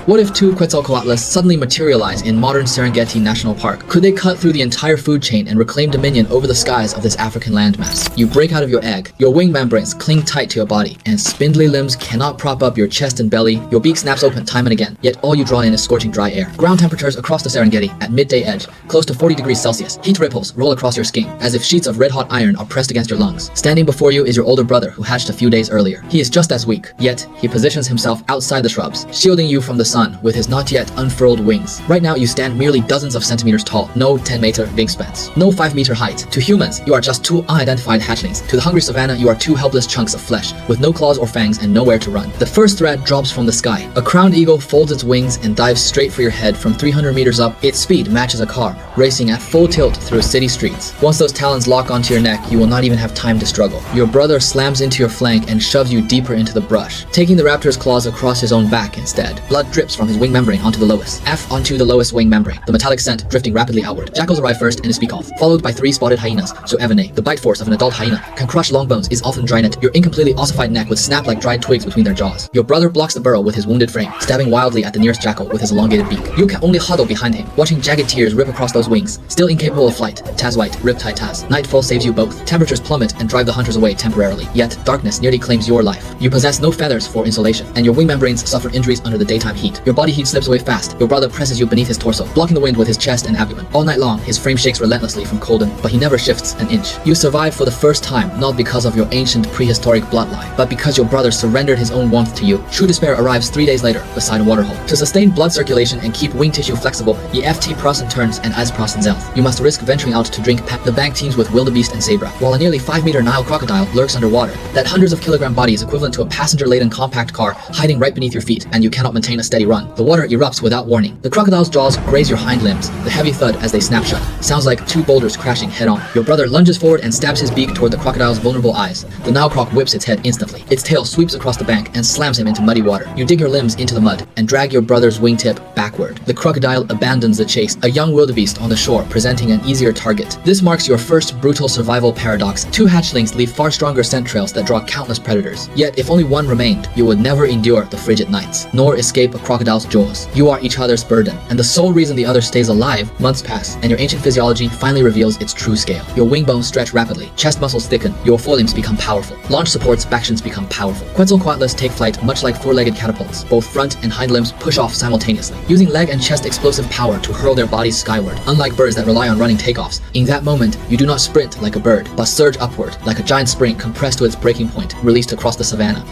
What if two Quetzalcoatls suddenly materialize in modern Serengeti National Park? Could they cut through the entire food chain and reclaim dominion over the skies of this African landmass? You break out of your egg, your wing membranes cling tight to your body, and spindly limbs cannot prop up your chest and belly. Your beak snaps open time and again, yet all you draw in is scorching dry air. Ground temperatures across the Serengeti at midday edge, close to 40 degrees Celsius. Heat ripples roll across your skin, as if sheets of red-hot iron are pressed against your lungs. Standing before you is your older brother who hatched a few days earlier. He is just as weak, yet he positions himself outside the shrubs, shielding you from the sun with his not yet unfurled wings. Right now you stand merely dozens of centimeters tall, no 10-meter wingspans, no 5-meter height. To humans, you are just two unidentified hatchlings. To the hungry savannah, you are two helpless chunks of flesh, with no claws or fangs and nowhere to run. The first threat drops from the sky. A crowned eagle folds its wings and dives straight for your head from 300 meters up. Its speed matches a car, racing at full tilt through city streets. Once those talons lock onto your neck, you will not even have time to struggle. Your brother slams into your flank and shoves you deeper into the brush, taking the raptor's claws across his own back instead. Blood drips from his wing membrane onto the lowest. Onto the lowest wing membrane, the metallic scent drifting rapidly outward. Jackals arrive first and is speak off, followed by 3 spotted hyenas. So Evanay, the bite force of an adult hyena, can crush long bones, is often drynut. Your incompletely ossified neck would snap like dried twigs between their jaws. Your brother blocks the burrow with his wounded frame, stabbing wildly at the nearest jackal with his elongated beak. You can only huddle behind him, watching jagged tears rip across those wings. Still incapable of flight, Taz White, Riptide Taz. Nightfall saves you both. Temperatures plummet and drive the hunters away temporarily. Yet, darkness nearly claims your life. You possess no feathers for insulation, and your wing membranes suffer injuries under the daytime heat. Your body heat slips away fast. Your brother presses you beneath his torso, blocking the wind with his chest and abdomen. All night long, his frame shakes relentlessly from cold, but he never shifts an inch. You survive for the first time, not because of your ancient prehistoric bloodline, but because your brother surrendered his own warmth to you. True despair arrives 3 days later, beside a waterhole. To sustain blood circulation and keep wing tissue flexible, the FT Prosen turns and as Prosen zelf. You must risk venturing out to drink the bank teems with wildebeest and zebra, while a nearly 5-meter Nile crocodile lurks underwater. That hundreds of kilogram body is equivalent to a passenger-laden compact car hiding right beneath your feet, and you cannot maintain a steady run. The water erupts without warning. The crocodile's jaws graze your hind limbs. The heavy thud as they snap shut sounds like 2 boulders crashing head-on. Your brother lunges forward and stabs his beak toward the crocodile's vulnerable eyes. The Nile croc whips its head instantly. Its tail sweeps across the bank and slams him into muddy water. You dig your limbs into the mud and drag your brother's wingtip backward. The crocodile abandons the chase, a young wildebeest on the shore presenting an easier target. This marks your first brutal survival paradox. 2 hatchlings leave far stronger scent trails that draw countless predators. Yet, if only one remained, you would never endure the frigid nights, nor escape a crocodile's jaws. You are each other's burden, and the sole reason the other stays alive. Months pass, and your ancient physiology finally reveals its true scale. Your wing bones stretch rapidly, chest muscles thicken, your forelimbs become powerful. Launch supports, factions become powerful. Quetzalcoatlus take flight much like 4-legged catapults. Both front and hind limbs push off simultaneously, using leg and chest explosive power to hurl their bodies skyward. Unlike birds that rely on running takeoffs, in that moment, you do not sprint like a bird, but surge upward like a giant spring compressed to its breaking point, released across the savannah.